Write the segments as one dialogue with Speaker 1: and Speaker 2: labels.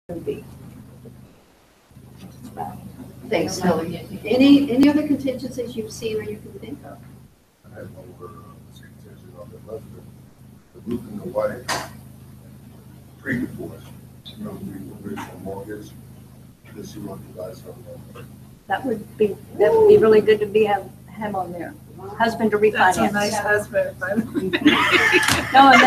Speaker 1: be.
Speaker 2: Thanks, Kelly. Any other contingencies you've seen or you can think of?
Speaker 3: I had one where the contingent on the left, the roof in the white, pre-divorce, you know, the original mortgage, this you want to buy something.
Speaker 1: That would be really good to have on there. Husband to refinance.
Speaker 4: That's a nice husband, by the way.
Speaker 1: No, and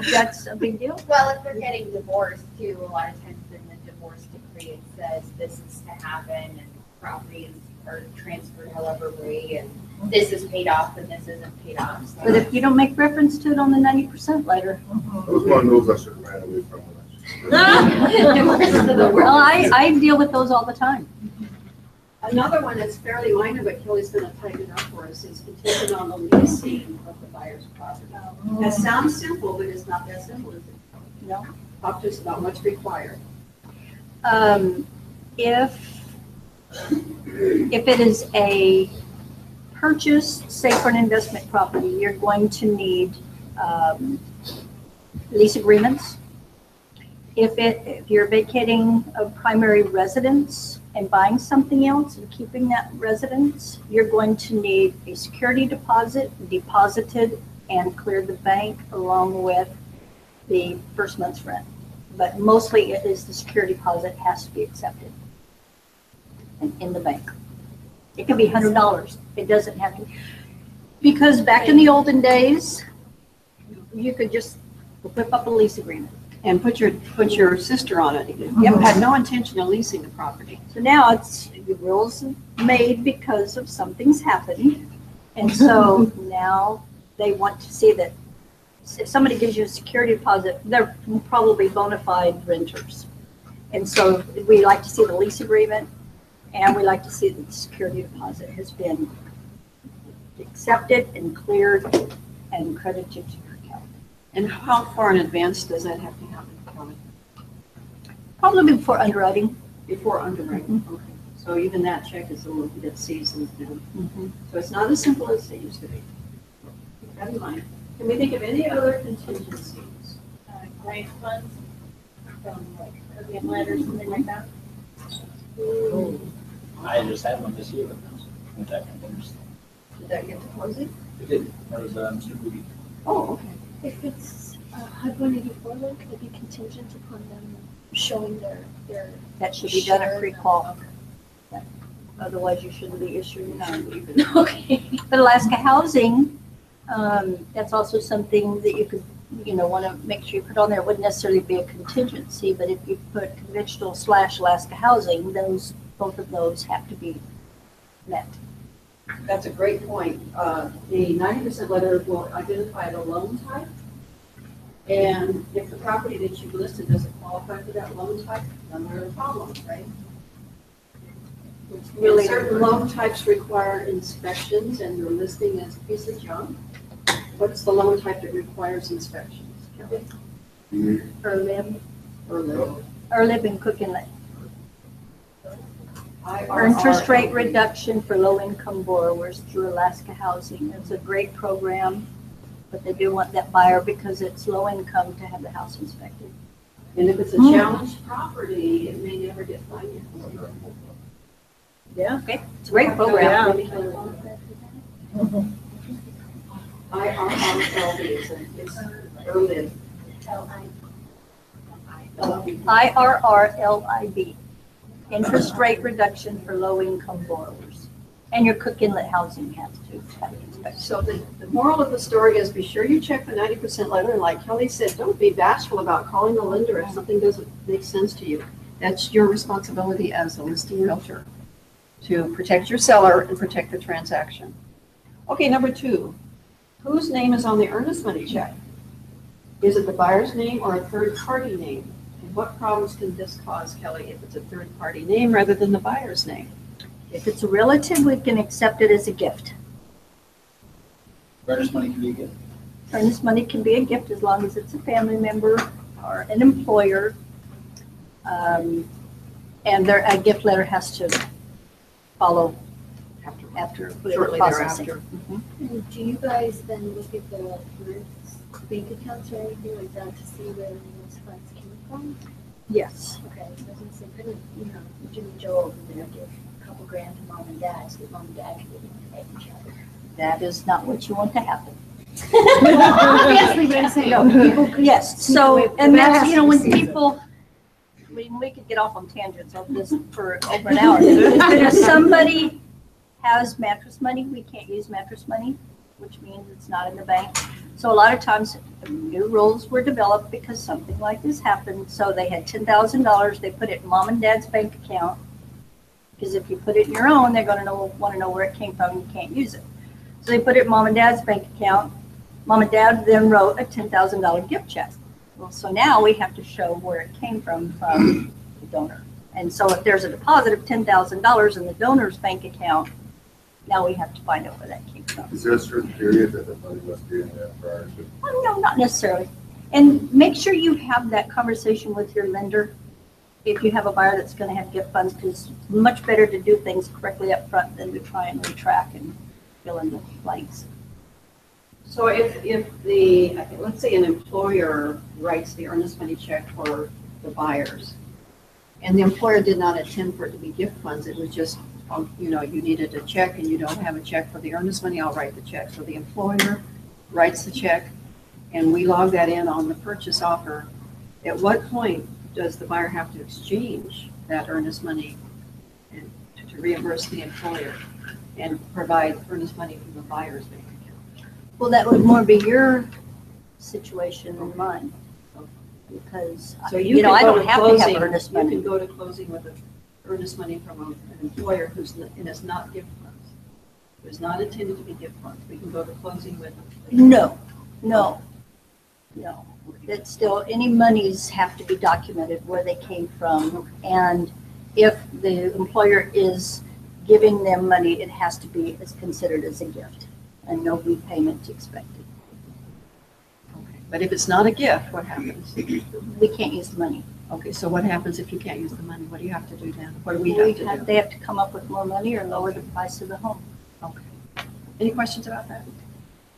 Speaker 1: that's a big deal.
Speaker 5: Well, if they're getting divorced too, a lot of times in the divorce decree, it says this is to happen and properties are transferred however way and this is paid off and this isn't paid off. So.
Speaker 1: But if you don't make reference to it on the 90% letter.
Speaker 3: That was one of those I should have ran away from.
Speaker 1: Well, I deal with those all the time.
Speaker 2: Another one that's fairly minor, but Kelly's going to tighten it up for us, is contingent on the leasing of the buyer's property. That sounds simple, but it's not that simple, is it?
Speaker 1: No.
Speaker 2: Talk to us about what's required.
Speaker 1: If it is a purchase, say for an investment property, you're going to need lease agreements. If you're vacating a primary residence and buying something else and keeping that residence, you're going to need a security deposit deposited and clear the bank along with the first month's rent. But mostly it is the security deposit has to be accepted in the bank. It can be $100. It doesn't have to. Because back in the olden days, you could just whip up a lease agreement.
Speaker 2: And put your sister on it. You had no intention of leasing the property.
Speaker 1: So now it's the rules made because of something's happened. And so now they want to see that if somebody gives you a security deposit, they're probably bona fide renters. And so we like to see the lease agreement and we like to see that the security deposit has been accepted and cleared and credited to your account.
Speaker 2: And how far in advance does that have to happen, Kelly?
Speaker 1: Probably before underwriting.
Speaker 2: Before underwriting. Okay. So even that check is a little bit seasoned now. So it's not as simple as it used to be. Keep that in mind. Can we think of any other contingencies?
Speaker 5: Grant funds from like Caribbean letters, something like that.
Speaker 6: I just had one this year with that contingency.
Speaker 2: Did that get to closing?
Speaker 6: It did. That was Mr. Booty.
Speaker 2: Oh, okay.
Speaker 7: If it's HUD-184, then could it be contingent upon them showing their
Speaker 1: That should be done at
Speaker 7: share?
Speaker 1: pre-qual. Otherwise, you shouldn't be issuing none.
Speaker 7: Okay.
Speaker 1: But Alaska Housing, that's also something that you could, want to make sure you put on there. It wouldn't necessarily be a contingency, but if you put conventional / Alaska Housing, both of those have to be met.
Speaker 2: That's a great point. The 90% letter will identify the loan type. And if the property that you've listed doesn't qualify for that loan type, then there's a problem, right?
Speaker 1: Really,
Speaker 2: certain loan types require inspections and you're listing as a piece of junk. What's the loan type that requires inspections?
Speaker 1: Urlib and Cook Inlet. Interest rate reduction for low-income borrowers through Alaska Housing. It's a great program, but they do want that buyer because it's low income to have the house inspected.
Speaker 2: And if it's a challenged property, it may never get financed.
Speaker 1: Yeah, okay. It's a great program.
Speaker 2: IRRLB, it's Urlib.
Speaker 1: IRRLIB. Interest rate reduction for low-income borrowers. And your Cook Inlet Housing has to have it inspected.
Speaker 2: So the moral of the story is be sure you check the 90% letter. And like Kelly said, don't be bashful about calling the lender if something doesn't make sense to you. That's your responsibility as a listing realtor to protect your seller and protect the transaction. Okay, number 2, whose name is on the earnest money check? Is it the buyer's name or a third-party name? And what problems can this cause, Kelly, if it's a third-party name rather than the buyer's name?
Speaker 1: If it's a relative, we can accept it as a gift.
Speaker 6: Earnest money can be a gift.
Speaker 1: Earnest money can be a gift as long as it's a family member or an employer. And a gift letter has to follow after
Speaker 2: Shortly
Speaker 1: processing.
Speaker 2: thereafter.
Speaker 7: And do you guys then look at the bank accounts or anything like that to see where those funds came from?
Speaker 1: Yes.
Speaker 7: Okay, so I was gonna say, couldn't, Jimmy Joel, give a couple grand to mom and dad, so that mom and dad could give them a bank check.
Speaker 1: That is not what you want to happen.
Speaker 7: Obviously, but I'm saying, people could.
Speaker 1: Yes,
Speaker 7: sneak
Speaker 1: so,
Speaker 7: away-
Speaker 1: and
Speaker 7: that
Speaker 1: that's,
Speaker 7: has
Speaker 1: you
Speaker 7: to
Speaker 1: know,
Speaker 7: be
Speaker 1: when
Speaker 7: seasoned.
Speaker 1: people, we could get off on tangents of this for over an hour. But if somebody has mattress money, we can't use mattress money, which means it's not in the bank. So a lot of times, new rules were developed because something like this happened. So they had $10,000, they put it in mom and dad's bank account. Because if you put it in your own, they're gonna want to know where it came from, and you can't use it. So they put it in mom and dad's bank account. Mom and dad then wrote a $10,000 gift check. Well, so now we have to show where it came from the donor. And so if there's a deposit of $10,000 in the donor's bank account, now we have to find out where that came from.
Speaker 3: Is there a certain period that the money must be in there prior to?
Speaker 1: Well, no, not necessarily. And make sure you have that conversation with your lender if you have a buyer that's going to have gift funds, because it's much better to do things correctly up front than to try and retrack and fill in the blanks.
Speaker 2: So if the, let's say an employer writes the earnest money check for the buyers, and the employer did not intend for it to be gift funds, it was just, you needed a check and you don't have a check for the earnest money, I'll write the check. So the employer writes the check and we log that in on the purchase offer. At what point does the buyer have to exchange that earnest money and to reimburse the employer and provide earnest money from the buyer's bank account?
Speaker 1: Well, that would more be your situation than mine. Because,
Speaker 2: So
Speaker 1: I don't have to have earnest
Speaker 2: You can
Speaker 1: money.
Speaker 2: go to closing with earnest money from an employer and it's not gift funds. It was not intended to be gift funds. We can go to closing with.
Speaker 1: No. It's still, any monies have to be documented where they came from. And if the employer is giving them money, it has to be considered as a gift and no repayment expected.
Speaker 2: Okay. But if it's not a gift, what happens?
Speaker 1: We can't use the money.
Speaker 2: Okay, so what happens if you can't use the money? What do you have to do then? What do we have to do?
Speaker 1: They have to come up with more money or lower the price of the home.
Speaker 2: Okay. Any questions about that?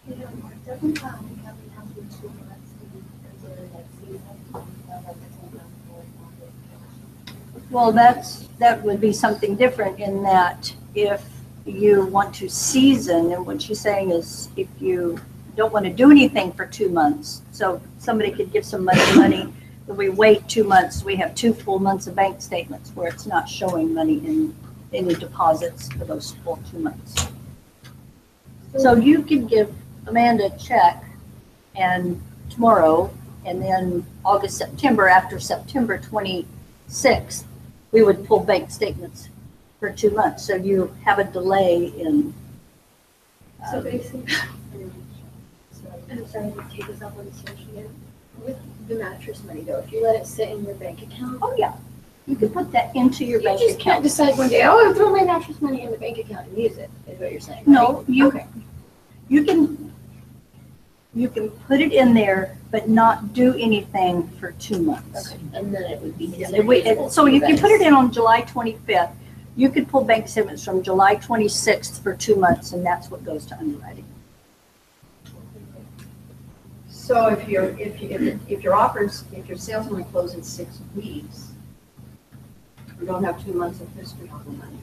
Speaker 7: Doesn't the company have to do 2 months to consider that season?
Speaker 1: Well, that would be something different in that if you want to season, and what she's saying is if you don't want to do anything for 2 months, so somebody could give some money, but we wait 2 months, we have 2 full months of bank statements where it's not showing money in any deposits for those full 2 months. So you could give Amanda a check and tomorrow, and then August, September, after September 26th, we would pull bank statements for 2 months. So you have a delay in.
Speaker 7: So basically, I'm sorry to take this up on the station again. With the mattress money though, if you let it sit in your bank account,
Speaker 1: Oh, yeah. You could put that into your
Speaker 7: you
Speaker 1: bank
Speaker 7: just can't
Speaker 1: account.
Speaker 7: decide one day, oh, I'll throw my mattress money in the bank account and use it, is what you're saying, right?
Speaker 1: No,
Speaker 7: Okay.
Speaker 1: you can put it in there, but not do anything for 2 months.
Speaker 7: Okay, and then it would be
Speaker 1: Yeah,
Speaker 7: considered
Speaker 1: we-
Speaker 7: usable
Speaker 1: So
Speaker 7: for you
Speaker 1: if you
Speaker 7: guys.
Speaker 1: put it in on July 25th, you could pull bank statements from July 26th for 2 months, and that's what goes to underwriting.
Speaker 2: So if your sales only close in 6 weeks, we don't have 2 months of history on the money,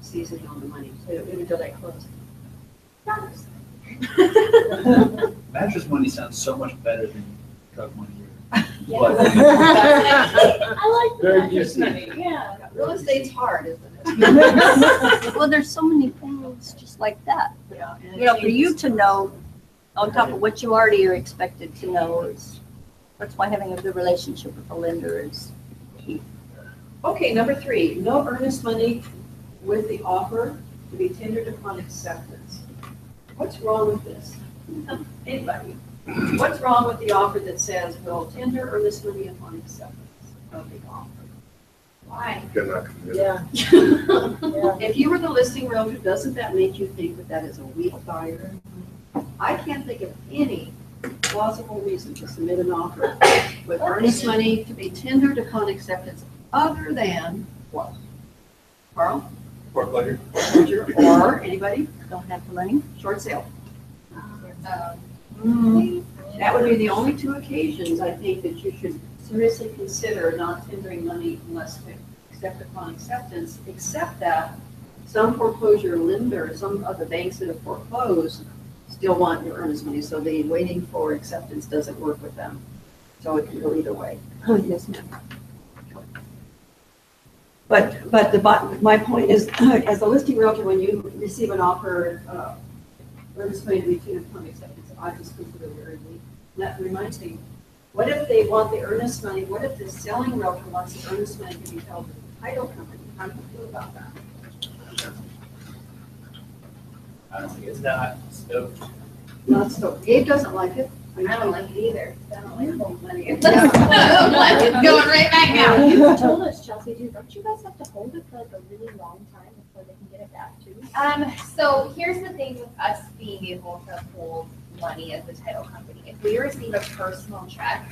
Speaker 2: seasoning on the money, so it would delay closing.
Speaker 6: Mattress money sounds so much better than drug money.
Speaker 7: Yeah.
Speaker 6: But-
Speaker 7: I like the
Speaker 6: Very
Speaker 7: mattress
Speaker 6: easy.
Speaker 7: money, yeah.
Speaker 2: Real estate's hard, isn't it?
Speaker 1: Well, there's so many things just like that.
Speaker 2: Yeah, and
Speaker 1: You know, for you
Speaker 2: changes.
Speaker 1: to know, on top of what you already are expected to know, is, that's why having a good relationship with the lender is key.
Speaker 2: Okay, number 3, no earnest money with the offer to be tendered upon acceptance. What's wrong with this? Anybody? What's wrong with the offer that says we'll tender earnest money upon acceptance of the offer? Why?
Speaker 3: You cannot commit.
Speaker 4: Yeah.
Speaker 2: If you were the listing realtor, doesn't that make you think that that is a weak buyer? I can't think of any plausible reason to submit an offer with earnest money to be tendered upon acceptance other than what? Carl?
Speaker 3: Foreclosure?
Speaker 2: Roger, or anybody?
Speaker 1: Don't have the money.
Speaker 2: Short sale.
Speaker 5: Um,
Speaker 2: That would be the only 2 occasions I think that you should seriously consider not tendering money unless to accept upon acceptance, except that some foreclosure lender, some of the banks that have foreclosed still want your earnest money, so the waiting for acceptance doesn't work with them. So it can go either way. Yes, ma'am. But my point is, as a listing realtor, when you receive an offer, earnest money to be taken upon acceptance, I just consider it very weak. And that reminds me, what if they want the earnest money? What if the selling realtor wants the earnest money to be held with the title company? How do you feel about that?
Speaker 6: I don't think it's not stoked.
Speaker 2: Not so. Gabe doesn't like it.
Speaker 5: I don't like it either. I don't like home money. It's
Speaker 2: Yeah.
Speaker 5: going right back now.
Speaker 7: You told us, Chelsea, too, don't you guys have to hold it for like a really long time before they can get it back too?
Speaker 5: So here's the thing with us being able to hold money as the title company. If we receive a personal check,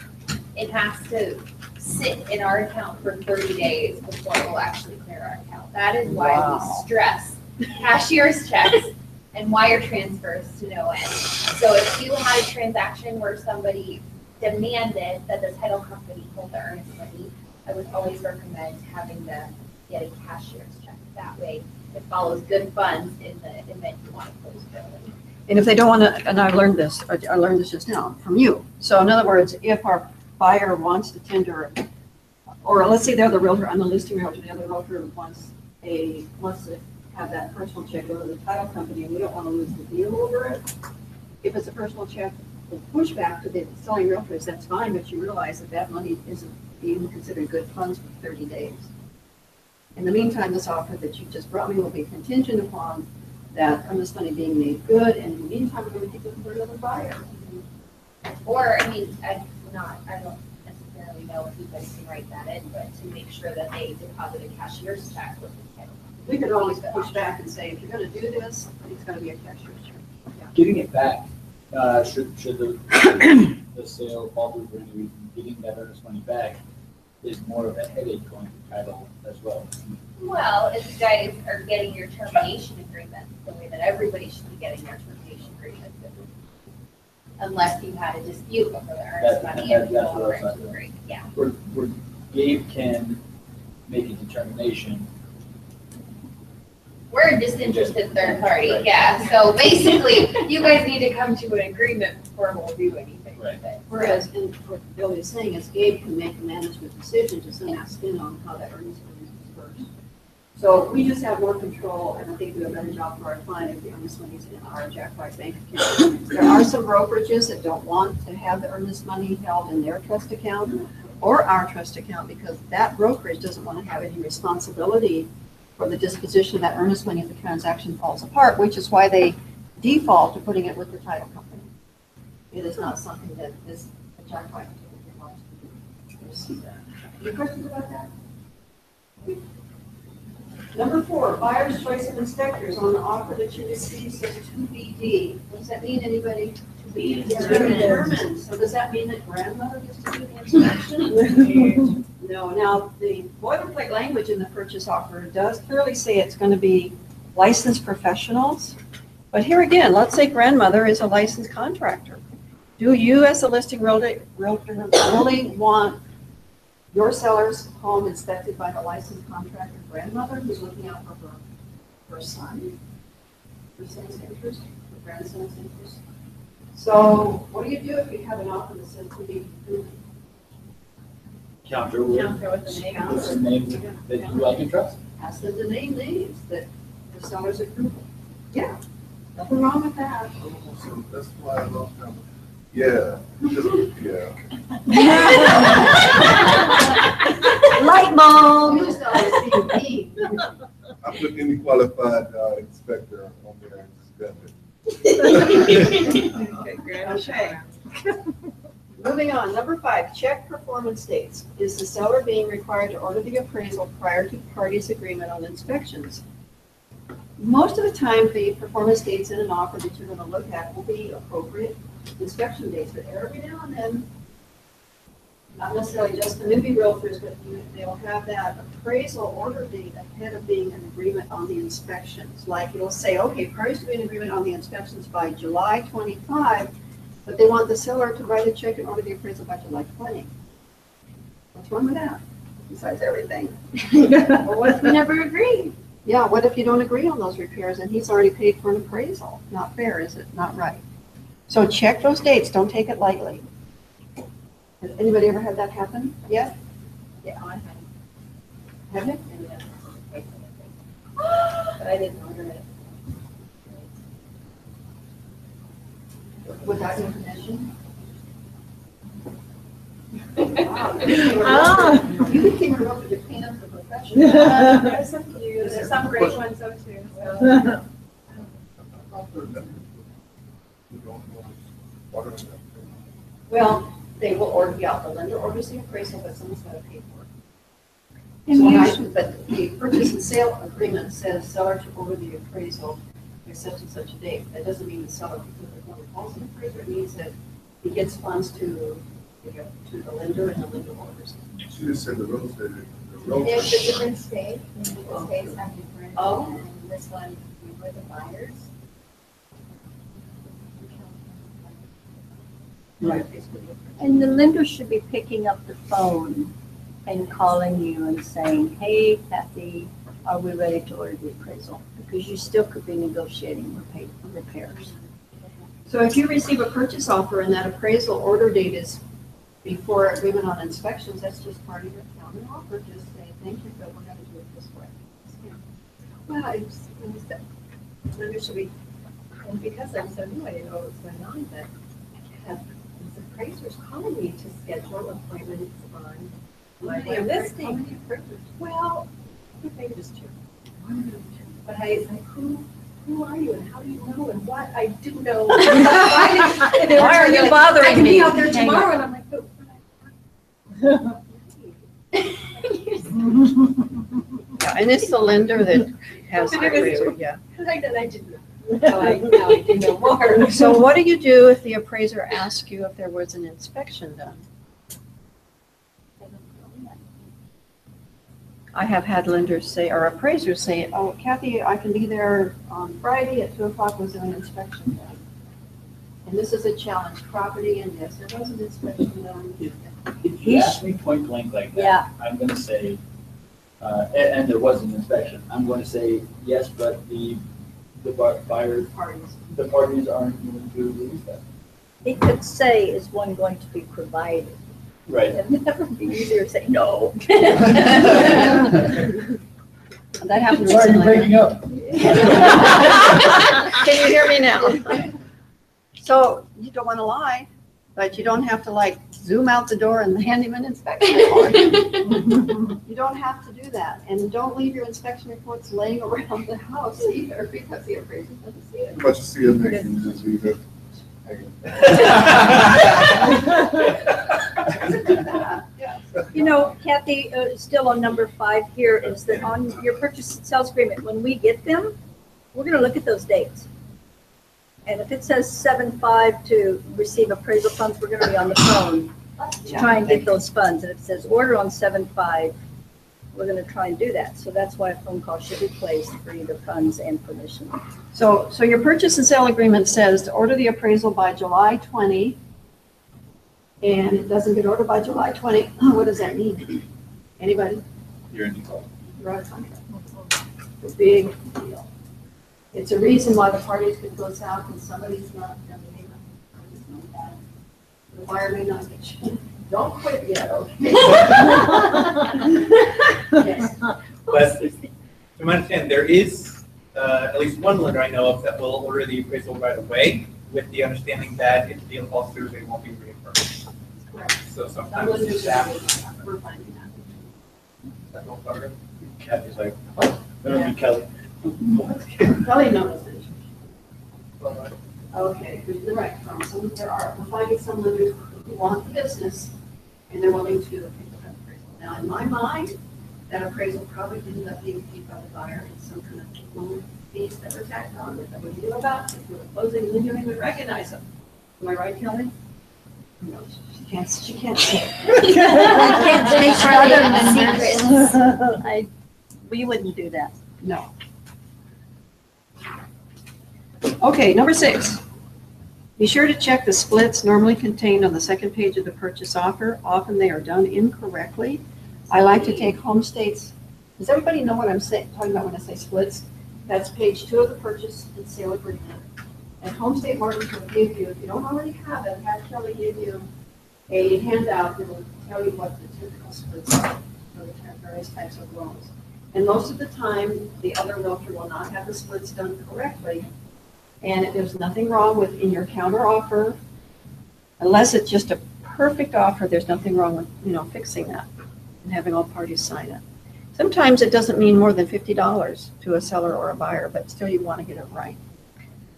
Speaker 5: it has to sit in our account for 30 days before it will actually clear our account. That is why we stress cashier's checks and wire transfers to no end. So if you had a transaction where somebody demanded that the title company hold the earnest money, I would always recommend having them get a cashier's check. That way, it follows good funds in the event you want to close billing.
Speaker 2: And if they don't want to, and I learned this just now from you. So in other words, if our buyer wants to tender, or let's say they're the realtor, I'm the listing realtor, the other realtor wants to have that personal check go to the title company, and we don't want to lose the deal over it. If it's a personal check, the pushback to the selling realtor is that's fine, but you realize that that money isn't being considered good funds for 30 days. In the meantime, this offer that you just brought me will be contingent upon that earnest money being made good, and in the meantime, we're going to keep looking for another buyer.
Speaker 5: Or, I mean, I don't necessarily know if you guys can write that in, but to make sure that they deposit a cashier's check with the title company.
Speaker 2: We could always push back and say, if you're going to do this, it's going to be a cashier's check.
Speaker 6: Getting it back, should the sale fall through for any reason, getting that earnest money back is more of a headache going to title as well.
Speaker 5: Well, if you guys are getting your termination agreement, the way that everybody should be getting their termination agreement, unless you had a dispute over the earnest money and you
Speaker 6: That's what I
Speaker 5: over
Speaker 6: was
Speaker 5: into
Speaker 6: saying.
Speaker 5: break, yeah.
Speaker 6: Where Gabe can make a determination.
Speaker 5: We're a disinterested third party, yeah, so basically, you guys need to come to an agreement before we'll do anything with it.
Speaker 2: Whereas, and what Billy is saying is Gabe can make a management decision to send that spin on how that earnest money is dispersed. So we just have more control, and I think we do a better job for our client if the earnest money is in our Jackpot bank account. There are some brokerages that don't want to have the earnest money held in their trust account or our trust account because that brokerage doesn't want to have any responsibility for the disposition of that earnest money if the transaction falls apart, which is why they default to putting it with the title company. It is not something that is a Jackpot wants to do. Any questions about that? Number 4, buyer's choice of inspectors on the offer that you receive says to BD. What does that mean, anybody? To be determined. So does that mean that grandmother gets to do the inspection? No. Now, the boilerplate language in the purchase offer does clearly say it's going to be licensed professionals. But here again, let's say grandmother is a licensed contractor. Do you, as a listing realtor, really want your seller's home inspected by the licensed contractor grandmother who's looking out for her son, her son's interest, her grandson's interest? So what do you do if you have an offer that says to be
Speaker 6: Counter with some names that you like and trust.
Speaker 2: ask them to name names that the seller's approval? Yeah, nothing wrong with that.
Speaker 3: So that's why I love them. Yeah, yeah.
Speaker 2: Light bulb. You just always being mean.
Speaker 3: I put any qualified inspector on there and suspend
Speaker 2: Okay. Moving on, number 5, check performance dates. Is the seller being required to order the appraisal prior to parties' agreement on inspections? Most of the time, the performance dates in an offer that you're going to look at will be appropriate inspection dates, but every now and then, not necessarily just the newbie realtors, but they'll have that appraisal order date ahead of being an agreement on the inspections. Like it'll say, okay, parties to be in agreement on the inspections by July 25, but they want the seller to write a check and order the appraisal by July 20. What's wrong with that? Besides everything.
Speaker 5: Well, what if we never agree?
Speaker 2: Yeah, what if you don't agree on those repairs and he's already paid for an appraisal? Not fair, is it? Not right. So check those dates, don't take it lightly. Has anybody ever had that happen yet?
Speaker 5: Yeah, I had.
Speaker 2: Have you?
Speaker 5: But I didn't order it.
Speaker 2: Without your permission?
Speaker 1: Ah.
Speaker 2: You became a real good clean up the profession.
Speaker 5: There's some few, there's some great ones though too, so.
Speaker 2: Well, they will order, yeah, the lender orders the appraisal, but someone's got to pay for it.
Speaker 1: And
Speaker 2: So
Speaker 1: usually-
Speaker 2: but the purchase and sale agreement says seller to order the appraisal by such and such a date. That doesn't mean the seller, because if one calls an appraiser, it means that he gets funds to the lender and the lender orders.
Speaker 3: She just said the real estate, the
Speaker 5: They
Speaker 3: real
Speaker 5: have a different state, and the states have different,
Speaker 2: Oh.
Speaker 5: and this one, we were the buyers.
Speaker 2: Right.
Speaker 1: And the lender should be picking up the phone and calling you and saying, hey, Kathy, are we ready to order the appraisal? Because you still could be negotiating repairs.
Speaker 2: So if you receive a purchase offer and that appraisal order date is before agreement on inspections, that's just part of your counter offer. Just say, thank you, but we're going to do it this way.
Speaker 5: Well, I just, lender should be, and because I'm so new, I didn't know what was going on, but I have these appraisers calling me to schedule appointments on my listing. Well, maybe just two. But I, like, who are you and how do you know and what? I didn't know.
Speaker 1: Why are you bothering
Speaker 5: I can
Speaker 1: me?
Speaker 5: be out there
Speaker 1: Hang on.
Speaker 5: tomorrow and I'm like, but
Speaker 2: Yeah, and it's the lender that has the appraiser, yeah.
Speaker 5: I didn't know. Now I do know more.
Speaker 2: So what do you do if the appraiser asks you if there was an inspection done? I have had lenders say, or appraisers say, oh, Kathy, I can be there on Friday at 2:00, was there an inspection done? And this is a challenge property, and yes, there was an inspection done.
Speaker 6: If you ask me point blank like that,
Speaker 1: Yeah.
Speaker 6: I'm gonna say, and there was an inspection, I'm going to say, yes, but the buyer,
Speaker 2: Parties.
Speaker 6: the parties aren't willing to release that.
Speaker 1: It could say, is one going to be provided?
Speaker 6: Right.
Speaker 1: And that would be easier to say, no.
Speaker 2: That happens.
Speaker 6: Why are you breaking up?
Speaker 2: Can you hear me now? So you don't want to lie, but you don't have to like zoom out the door and hand him an inspection report. You don't have to do that. And don't leave your inspection reports laying around the house either because the appraiser doesn't see it.
Speaker 3: But you see it next and you just leave it hanging.
Speaker 1: You know, Kathy, still on number 5 here is that on your purchase and sales agreement, when we get them, we're going to look at those dates. And if it says 7/5 to receive appraisal funds, we're going to be on the phone to try and get those funds. And if it says order on 7/5, we're going to try and do that. So that's why a phone call should be placed for either funds and permission.
Speaker 2: So your purchase and sale agreement says to order the appraisal by July 20, and it doesn't get ordered by July 20. What does that mean? Anybody?
Speaker 6: You're in default.
Speaker 2: You're out of contract. It's a big deal. It's a reason why the parties could go south and somebody's not going to be. The buyer may not get you. Don't quit yet, okay? Yes.
Speaker 8: But to my understanding, there is at least one lender I know of that will order the appraisal right away with the understanding that if the deal falls through, they won't be reimbursed.
Speaker 2: Correct.
Speaker 8: So
Speaker 2: Some
Speaker 8: sometimes
Speaker 2: lenders
Speaker 8: it's that.
Speaker 2: we're finding that.
Speaker 8: That will cover it.
Speaker 6: Kathy's like, oh, that'll be Kelly.
Speaker 2: Kelly knows it. Okay, you're right, Carl. We're finding some lenders who want the business and they're willing to pay for that appraisal. Now, in my mind, that appraisal probably ended up being paid by the buyer in some kind of loan fees that were tacked on it. What do you do about it? If you were closing and you don't even recognize them. Am I right, Kelly? No, she can't say it.
Speaker 1: Can't speak for
Speaker 7: other
Speaker 1: secrets. We wouldn't do that.
Speaker 2: No. Okay, number 6. Be sure to check the splits normally contained on the second page of the purchase offer. Often they are done incorrectly. I like to take home states. Does everybody know what I'm talking about when I say splits? That's page 2 of the purchase and sale agreement. And home state mortgage will give you, if you don't already have it, have Kelly give you a handout that will tell you what the typical splits are for the various types of loans. And most of the time, the other realtor will not have the splits done correctly. And if there's nothing wrong with in your counter offer, unless it's just a perfect offer, there's nothing wrong with, fixing that and having all parties sign it. Sometimes it doesn't mean more than $50 to a seller or a buyer, but still you want to get it right.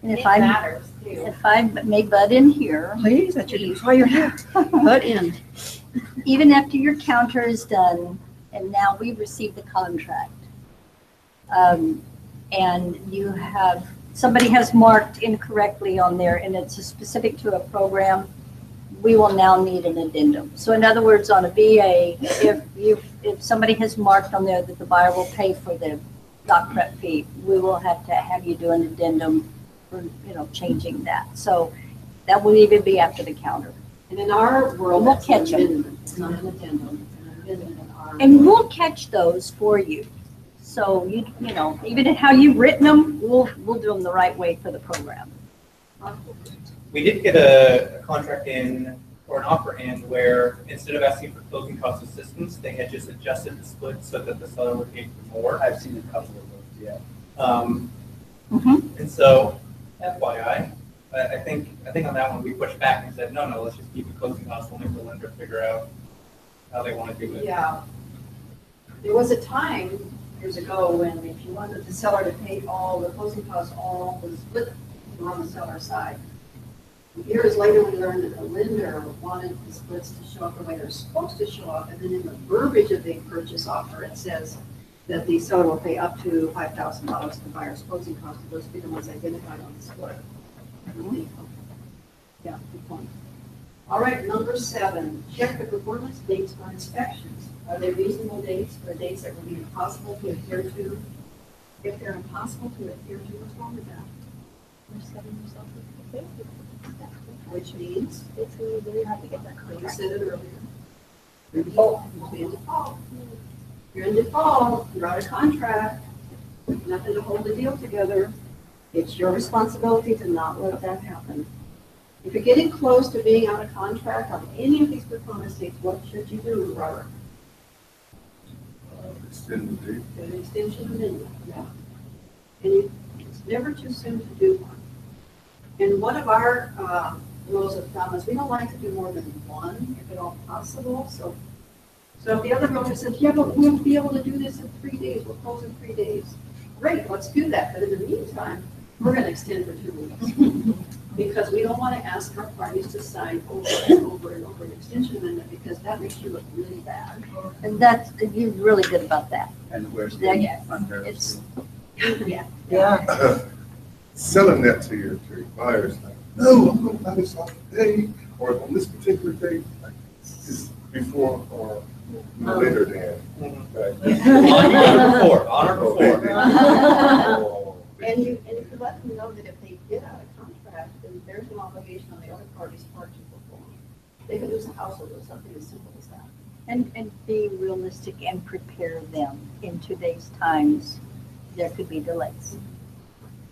Speaker 1: And
Speaker 5: It matters too.
Speaker 1: if I may butt in here,
Speaker 2: Please, that's why you're here. Butt in.
Speaker 1: even after your counter is done, and now we've received the contract, and somebody has marked incorrectly on there, and it's specific to a program, we will now need an addendum. So in other words, on a VA, if somebody has marked on there that the buyer will pay for the doc prep fee, we will have to have you do an addendum for, changing that. So that will even be after the counter.
Speaker 2: And in our world,
Speaker 1: We'll
Speaker 2: that's an
Speaker 1: catch 'em.
Speaker 2: amendment. It's not an addendum. It's an amendment in our.
Speaker 1: And we'll catch those for you. So even how you've written them, we'll do them the right way for the program.
Speaker 8: We did get a contract in, or an offer in, where instead of asking for closing cost assistance, they had just adjusted the split so that the seller would pay for more.
Speaker 6: I've seen a couple of those, yeah.
Speaker 8: And so, FYI, I think on that one, we pushed back and said, no, let's just keep the closing costs, we'll make the lender figure out how they want to do it.
Speaker 2: Yeah. There was a time years ago when if you wanted the seller to pay all the closing costs, all the split were on the seller's side. Years later, we learned that the lender wanted the splits to show up the way they're supposed to show up, and then in the verbiage of the purchase offer, it says that the seller will pay up to $5,000 to buyer's closing costs. Those be the ones identified on the split. Yeah, good point. All right, number 7, check the performance dates for inspections. Are they reasonable dates or dates that would be impossible to adhere to? If they're impossible to adhere to, what's wrong with that? Which means,
Speaker 7: Basically, we have to get that
Speaker 2: like you
Speaker 7: contract.
Speaker 2: said it earlier, you'll be in default. You're in default, you're out of contract, nothing to hold the deal together. It's your responsibility to not let that happen. If you're getting close to being out of contract on any of these performance dates, what should you do, Robert?
Speaker 3: Extend the date.
Speaker 2: An extension amendment, yeah. And it's never too soon to do one. And one of our rules of thumb is we don't like to do more than one, if at all possible. So if the other realtor says, yeah, but we'll be able to do this in 3 days, we'll close in 3 days. Great, let's do that. But in the meantime, we're going to extend for 2 weeks. Because we don't want to ask our parties to sign over and over and over an extension amendment, because that makes you look really bad.
Speaker 1: And you're really good about that.
Speaker 6: And where's
Speaker 1: Yeah,
Speaker 6: the
Speaker 1: yes.
Speaker 6: under?
Speaker 1: It's-
Speaker 2: Yeah.
Speaker 3: Selling that to your buyers, like, no, I'm going to buy this off today, or on this particular date, like, is before or later than. Right.
Speaker 8: Honor before.
Speaker 3: Oh,
Speaker 2: And you let them know that if they get out of contract, then there's an obligation on the other party's part to perform. They could lose a house or lose something as simple as that.
Speaker 1: And be realistic and prepare them. In today's times, there could be delays.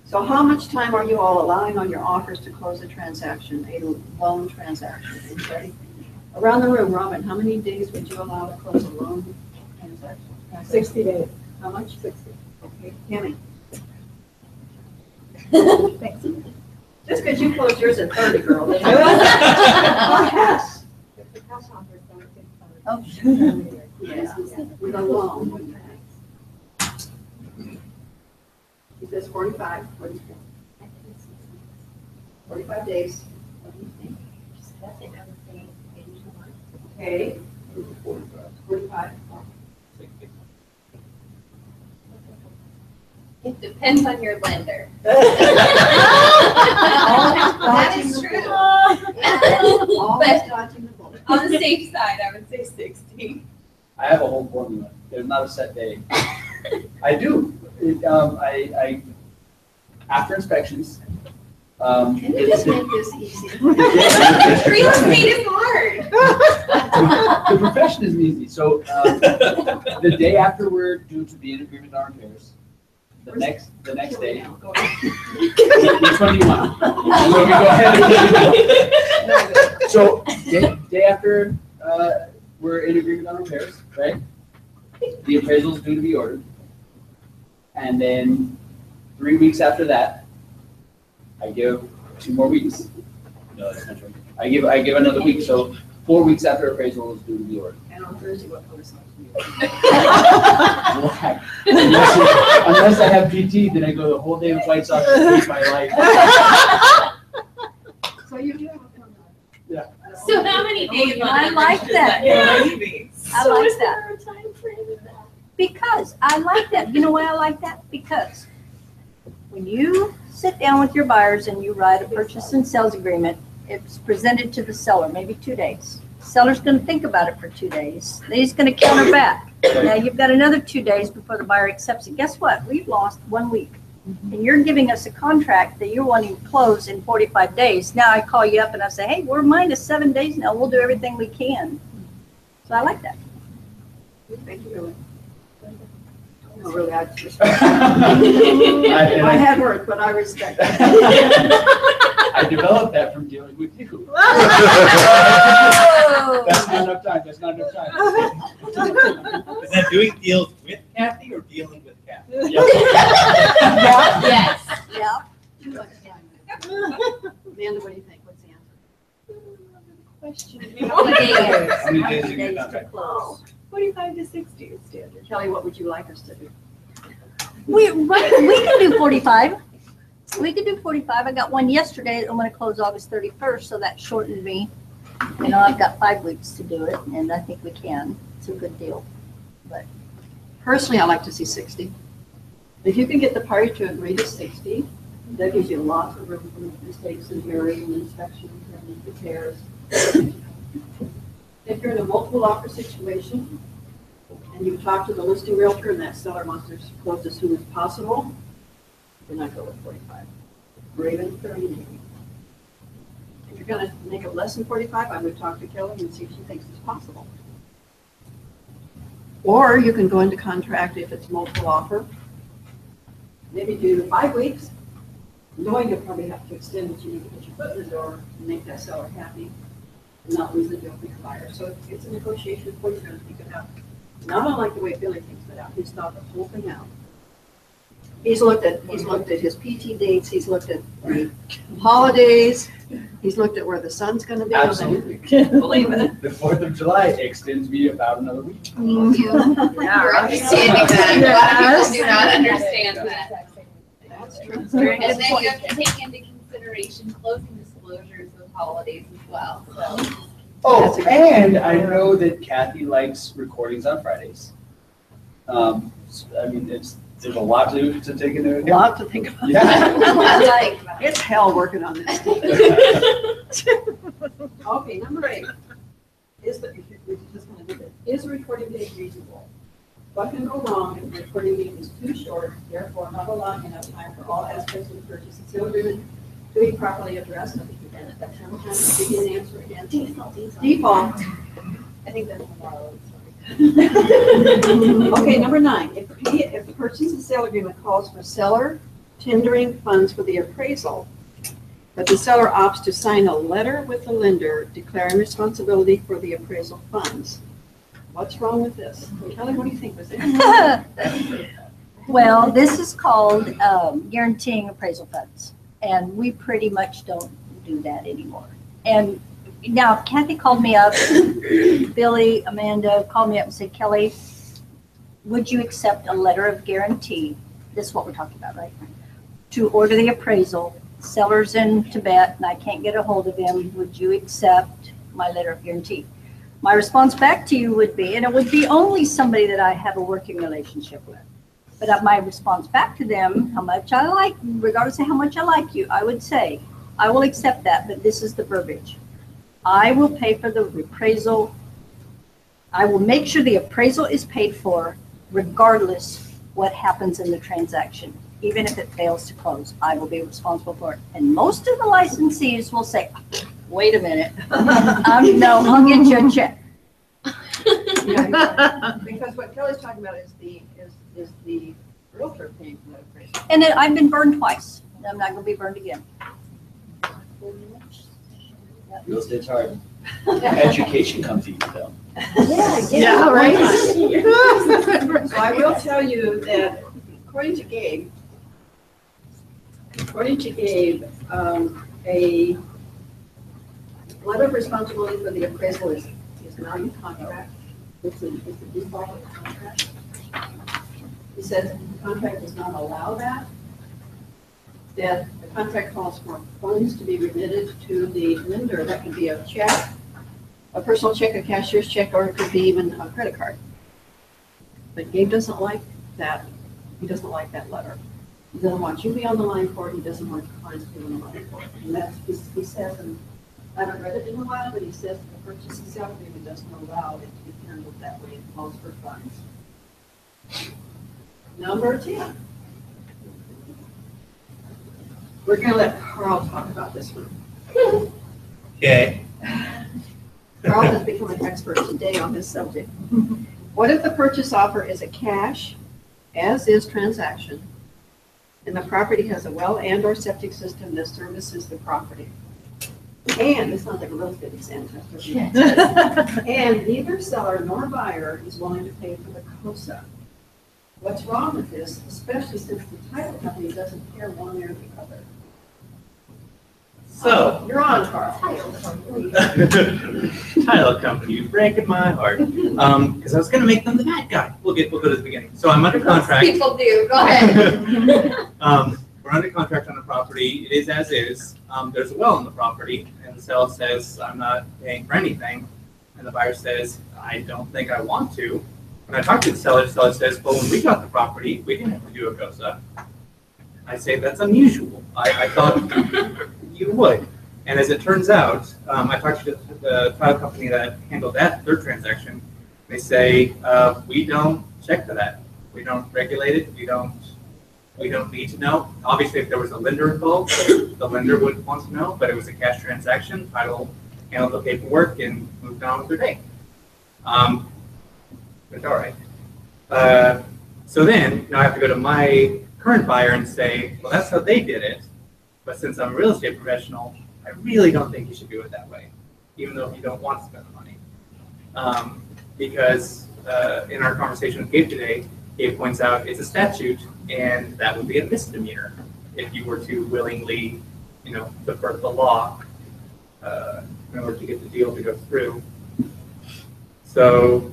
Speaker 2: So how much time are you all allowing on your offers to close a transaction, a loan transaction? Anybody? Around the room, Robin, how many days would you allow to close a loan transaction?
Speaker 4: 60 days.
Speaker 2: How much? 60. Okay, Tammy?
Speaker 4: Thanks.
Speaker 2: Just because you closed yours at 30, girl. doesn't-
Speaker 4: Oh, yes. If the cash offer is going to take
Speaker 2: Yes, with a loan. He says 45, 44. 45 days. What do you think? Okay,
Speaker 3: 45.
Speaker 2: 45.
Speaker 5: It depends on your lender.
Speaker 2: That
Speaker 5: is true.
Speaker 2: Always dodging the bullet.
Speaker 5: On the safe side, I would say 60.
Speaker 6: I have a whole formula. There's not a set day. I do. I after inspections,
Speaker 2: Can you just make this easy?
Speaker 5: Real estate is hard.
Speaker 6: The profession is easy. So the day after we're due to be in agreement on repairs, the next day.
Speaker 2: Go ahead.
Speaker 6: Which one do you want? So we go ahead. So day after we're in agreement on repairs, right? The appraisal is due to be ordered, and then 3 weeks after that, I give 2 more weeks. No, that's not true. I give another week. So 4 weeks after appraisal is due to be ordered.
Speaker 2: And on Thursday, what color socks do you
Speaker 6: Black. Unless I have PT, then I go the whole day with White Sox to save my life.
Speaker 2: So you do have a color.
Speaker 6: Yeah.
Speaker 5: So how many days?
Speaker 1: I like that. I like that.
Speaker 7: a time frame in that?
Speaker 1: Because I like that. You know why I like that? Because when you sit down with your buyers and you write a purchase and sales agreement, it's presented to the seller, maybe 2 days. Seller's going to think about it for 2 days. Then he's going to counter back. Now you've got another 2 days before the buyer accepts it. Guess what? We've lost 1 week. And you're giving us a contract that you're wanting to close in 45 days. Now I call you up and I say, hey, we're minus 7 days now. We'll do everything we can. So I like that.
Speaker 2: Thank you, really. No, really, I just
Speaker 6: I
Speaker 2: my head hurt, but I respect it.
Speaker 6: I developed that from dealing with you. That's not enough time. That's not enough time.
Speaker 8: Is that doing deals with Kathy or dealing with Kathy?
Speaker 5: Yes.
Speaker 1: Yeah.
Speaker 2: Too much time. Amanda, what do you think? What's the answer?
Speaker 7: Question.
Speaker 8: How many days are you
Speaker 1: Days
Speaker 8: gonna
Speaker 1: to close.
Speaker 7: 45 to 60 is standard.
Speaker 2: Kelly, what would you like us to do?
Speaker 1: We can do 45. We could do 45. I got one yesterday. I'm going to close August 31st, so that shortened me. You know, I've got 5 weeks to do it, and I think we can. It's a good deal. But
Speaker 2: Personally, I like to see 60. If you can get the party to agree to 60, that gives you lots of room for mistakes and hearing and inspections and repairs. If you're in a multiple offer situation and you talk to the listing realtor and that seller wants to close as soon as possible, then I go with 45. Or even 30 maybe. If you're going to make it less than 45, I would talk to Kelly and see if she thinks it's possible. Or you can go into contract if it's multiple offer. Maybe do 5 weeks, knowing you'll probably have to extend what you need to get your foot in the door and make that seller happy and not lose the deal for your buyer. So it's a negotiation point you're going to think it out. Not unlike the way Billy thinks it out. He's thought the whole thing out. He's looked at his PT dates. He's looked at the holidays. He's looked at where the sun's going to be.
Speaker 6: Absolutely.
Speaker 2: Believe it.
Speaker 6: The 4th of July extends me about another week.
Speaker 5: You're understanding that. A lot of people do not understand that.
Speaker 2: That's true.
Speaker 5: And then you have to take into consideration closing disclosures with holidays as well, so.
Speaker 6: Oh, and I know that Kathy likes recordings on Fridays. I mean, there's a lot to take into
Speaker 2: A
Speaker 6: account.
Speaker 2: lot to think about.
Speaker 6: Yeah.
Speaker 2: It's hell working on this. Okay, number 8. Is the recording date reasonable? What can go wrong if the recording date is too short, therefore not allowing enough time for all aspects of the purchase and sale agreement to be properly addressed? I think you've done it that several times. Begin the answer again. Default.
Speaker 5: I think that's tomorrow.
Speaker 2: Okay, number 9. If the purchase and sale agreement calls for seller tendering funds for the appraisal, but the seller opts to sign a letter with the lender declaring responsibility for the appraisal funds, what's wrong with this? Kelly, what do you think was it?
Speaker 1: well, this is called guaranteeing appraisal funds, and we pretty much don't do that anymore. And now Kathy called me up, Billy, Amanda called me up and said, Kelly, would you accept a letter of guarantee? This is what we're talking about, right? To order the appraisal. Seller's in Tibet and I can't get a hold of him. Would you accept my letter of guarantee? My response back to you would be, and it would be only somebody that I have a working relationship with, but my response back to them, how much I like, regardless of how much I like you, I would say, I will accept that, but this is the verbiage. I will pay for the appraisal. I will make sure the appraisal is paid for regardless what happens in the transaction. even if it fails to close, I will be responsible for it. And most of the licensees will say, wait a minute, no, I'll get you a check.
Speaker 2: Yeah, because what Kelly's talking about is the realtor paying for that appraisal.
Speaker 1: And then I've been burned twice. I'm not gonna be burned again.
Speaker 6: Real estate's hard. Education comes easy though.
Speaker 2: Yeah, right. So I will tell you that according to Gabe, a letter of responsibility for the appraisal is not in contract. It's a default contract. He says if the contract does not allow that the contract calls for funds to be remitted to the lender. That could be a check, a personal check, a cashier's check, or it could be even a credit card. But Gabe doesn't like that. He doesn't like that letter. He doesn't want you to be on the line for it. He doesn't want the clients to be on the line for it. And that's, he says, and I haven't read it in a while, but he says the purchase and sale agreement doesn't allow it to be handled that way. It calls for funds. Number 10. We're going to let Carl talk about this one.
Speaker 8: Okay.
Speaker 2: Carl has become an expert today on this subject. What if the purchase offer is a cash, as-is transaction, and the property has a well and/or septic system that services the property? And, this sounds like a real estate exam test. And neither seller nor buyer is willing to pay for the COSA. What's wrong with this, especially since the title company doesn't care one way or the other?
Speaker 8: So,
Speaker 2: You're on, Carl.
Speaker 8: title company, you're breaking my heart. Because I was going to make them the bad guy. We'll go to the beginning. So I'm under contract.
Speaker 5: People do, go ahead.
Speaker 8: We're under contract on the property. It is as is. There's a well on the property, and the seller says, I'm not paying for anything. And the buyer says, I don't think I want to. When I talk to the seller says, well, when we got the property, we didn't have to do a COSA. I say, that's unusual. I thought you would. And as it turns out, I talked to the title company that handled their transaction. They say, we don't check for that. We don't regulate it. We don't need to know. Obviously, if there was a lender involved, the lender would want to know, but it was a cash transaction. Title handled the paperwork and moved on with their day. It's all right. So then, I have to go to my current buyer and say, well, that's how they did it. But since I'm a real estate professional, I really don't think you should do it that way, even though you don't want to spend the money. Because in our conversation with Gabe today, Gabe points out it's a statute, and that would be a misdemeanor if you were to willingly, subvert the law in order to get the deal to go through. So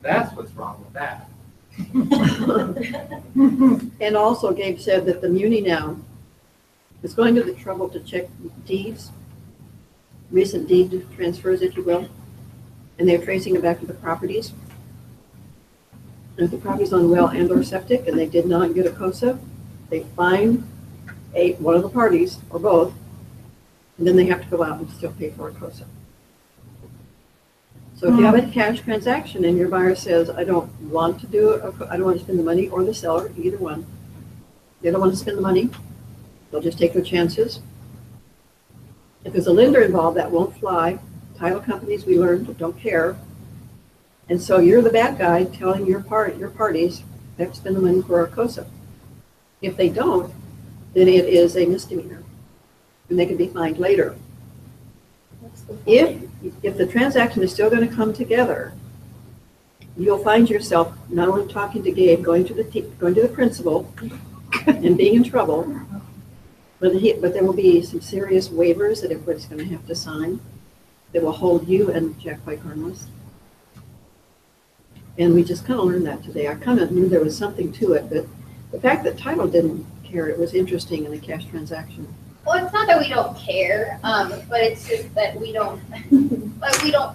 Speaker 8: that's what's wrong with that.
Speaker 2: And also Gabe said that the Muni now is going to the trouble to check deeds, recent deed transfers, if you will, and they're tracing it back to the properties. And if the property's on well and or septic and they did not get a COSA, they fine one of the parties or both, and then they have to go out and still pay for a COSA. So if you have a cash transaction and your buyer says, I don't want to I don't want to spend the money, or the seller, either one, they don't want to spend the money, they'll just take their chances. If there's a lender involved, that won't fly. Title companies, we learned, don't care. And so you're the bad guy telling your parties they have to spend the money for a COSA. If they don't, then it is a misdemeanor, and they can be fined later. If the transaction is still going to come together, you'll find yourself not only talking to Gabe, going to the principal, and being in trouble, but there will be some serious waivers that everybody's going to have to sign that will hold you and Jack quite harmless. And we just kind of learned that today. I kind of knew there was something to it, but the fact that title didn't care, it was interesting in a cash transaction.
Speaker 5: Well, it's not that we don't care, but it's just that we don't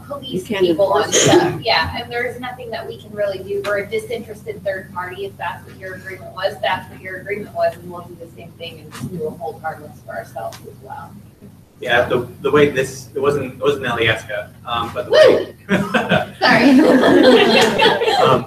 Speaker 5: police people on stuff. Yeah, and there's nothing that we can really do. We're a disinterested third party. If that's what your agreement was, that's what your agreement was, and we'll do the same thing and just do a hold harmless for ourselves as well.
Speaker 8: Yeah, the way this, it wasn't Alyeska, but the way,
Speaker 5: Sorry.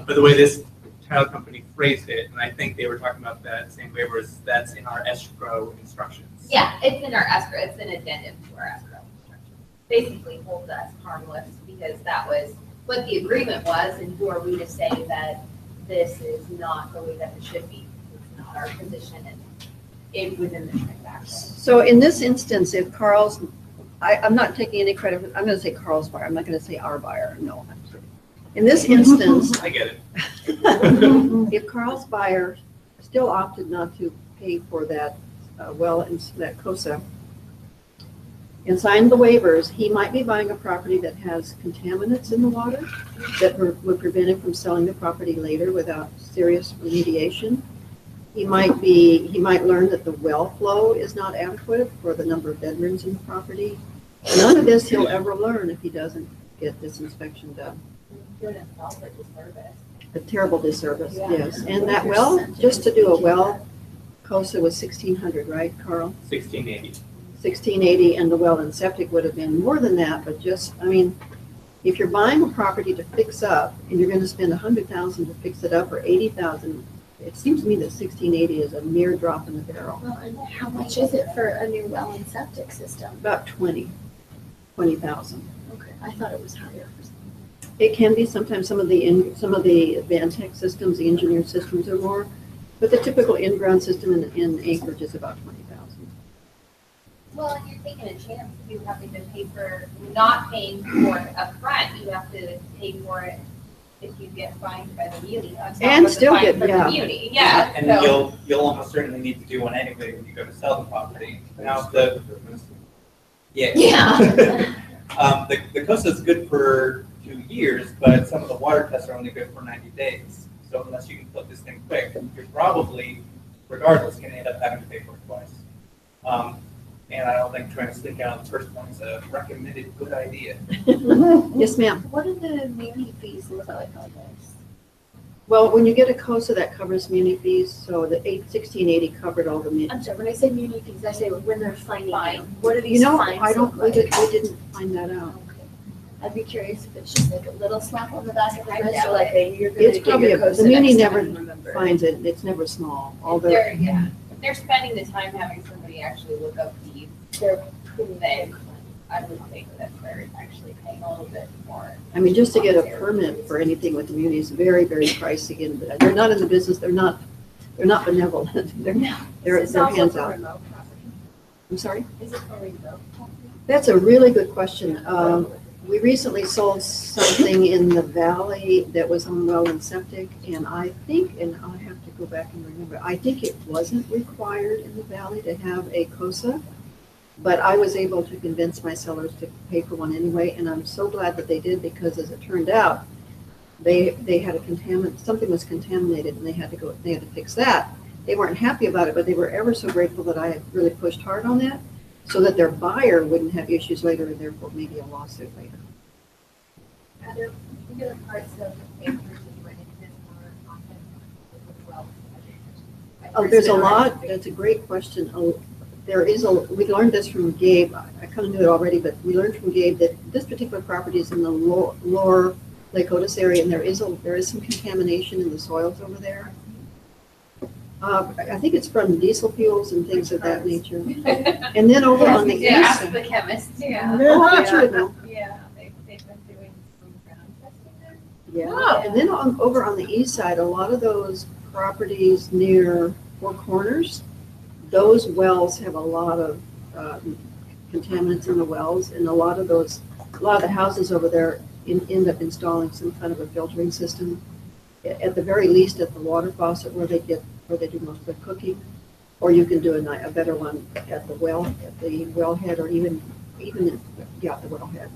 Speaker 8: but the way this title company phrased it, and I think they were talking about that same waiver as that's in our escrow instructions.
Speaker 5: Yeah, it's in our escrow, it's an addendum to our escrow instructions. Basically holds us harmless because that was what the agreement was, and who are we to say that this is not the way that it should be? It's not our position and it within the transaction.
Speaker 2: So in this instance, if Carl's, I'm not taking any credit, I'm gonna say Carl's buyer, I'm not gonna say our buyer, no. I'm kidding. In this instance,
Speaker 8: I get it.
Speaker 2: if Carl's buyer still opted not to pay for that well, and that COSA, and signed the waivers, he might be buying a property that has contaminants in the water that would prevent him from selling the property later without serious remediation. He might learn that the well flow is not adequate for the number of bedrooms in the property. None of this he'll ever learn if he doesn't get this inspection done.
Speaker 5: Doing himself a disservice.
Speaker 2: A terrible disservice, yes. And that well, just to do a well, COSA was 1,600, right, Carl?
Speaker 8: 1680.
Speaker 2: 1,680, and the well and septic would have been more than that, but just, I mean, if you're buying a property to fix up and you're going to spend $100,000 to fix it up or $80,000, it seems to me that 1,680 is a mere drop in the barrel.
Speaker 7: Well, and how much is it for a new well and septic system?
Speaker 2: About 20,000.
Speaker 7: Okay, I thought it was higher.
Speaker 2: It can be sometimes some of the Vantech systems, the engineered systems are more, but the typical in-ground system in acreage is about 20,000.
Speaker 5: Well, and you're taking a chance of you having to pay for, not paying for it up front, you have to pay for it if you get fined by the muni. on top
Speaker 2: And
Speaker 5: of the
Speaker 2: still
Speaker 5: fine
Speaker 2: get-
Speaker 5: for the
Speaker 2: yeah.
Speaker 5: muni. Yeah,
Speaker 8: And
Speaker 5: so,
Speaker 8: you'll almost certainly need to do one anyway when you go to sell the property. Now, yeah. The COSA is good for 2 years, but some of the water tests are only good for 90 days. So unless you can flip this thing quick, you're probably, regardless, going to end up having to pay for it twice. And I don't think trying to sneak out on the first one is a recommended good idea.
Speaker 2: Yes, ma'am.
Speaker 7: What do the muni fees look like on this?
Speaker 2: Well, when you get a COSA, that covers muni fees, so the 1680 covered all the muni.
Speaker 7: I'm sorry, when I say muni fees, I say when they're finding
Speaker 5: Fine.
Speaker 7: them. What are these
Speaker 2: You know,
Speaker 7: fines
Speaker 2: I don't,
Speaker 7: look
Speaker 2: we
Speaker 7: like?
Speaker 2: didn't find that out.
Speaker 7: Okay. I'd be curious if it's just like a little slap on the back of the
Speaker 5: I
Speaker 7: wrist,
Speaker 5: doubt
Speaker 7: or like
Speaker 5: it.
Speaker 7: you're gonna
Speaker 2: It's
Speaker 7: get
Speaker 2: probably,
Speaker 7: your
Speaker 2: the
Speaker 7: COSA
Speaker 2: muni
Speaker 7: next
Speaker 2: never
Speaker 7: time, remember.
Speaker 2: finds it, it's never small, although,
Speaker 5: they're spending the time having somebody actually look up deeds. They're then I would think that they're actually paying a little bit more.
Speaker 2: I mean, just to get a permit for anything with the muni is very, very pricey, and they're not in the business, they're not benevolent, they're
Speaker 7: Is this also
Speaker 2: hands
Speaker 7: for
Speaker 2: out.
Speaker 7: remote property?
Speaker 2: I'm sorry?
Speaker 7: Is it for remote property?
Speaker 2: That's a really good question. We recently sold something in the valley that was on well and septic, and I think, and I have to go back and remember, I think it wasn't required in the valley to have a COSA, but I was able to convince my sellers to pay for one anyway, and I'm so glad that they did, because as it turned out, they had a contaminant, something was contaminated, and they had to fix that. They weren't happy about it, but they were ever so grateful that I had really pushed hard on that, so that their buyer wouldn't have issues later, and therefore maybe a lawsuit later.
Speaker 5: Are there particular parts of the papers that went into this more content as well?
Speaker 2: Oh, there's a lot, that's a great question. We learned this from Gabe, I kind of knew it already, but we learned from Gabe that this particular property is in the lower Lake Otis area, and there is some contamination in the soils over there. I think it's from diesel fuels and things of that nature. And then over on the
Speaker 5: Yeah,
Speaker 2: east
Speaker 5: ask
Speaker 2: side.
Speaker 5: the chemist. Yeah.
Speaker 2: Oh, I'm sure they know.
Speaker 5: Yeah, they've been doing some ground testing there.
Speaker 2: Yeah,
Speaker 5: Oh.
Speaker 2: and then over on the east side, a lot of those properties near Four Corners, those wells have a lot of contaminants in the wells, and a lot of the houses over there end up installing some kind of a filtering system. At the very least, at the water faucet where they do most of the cooking, or you can do a better one at the wellhead, or even the wellhead.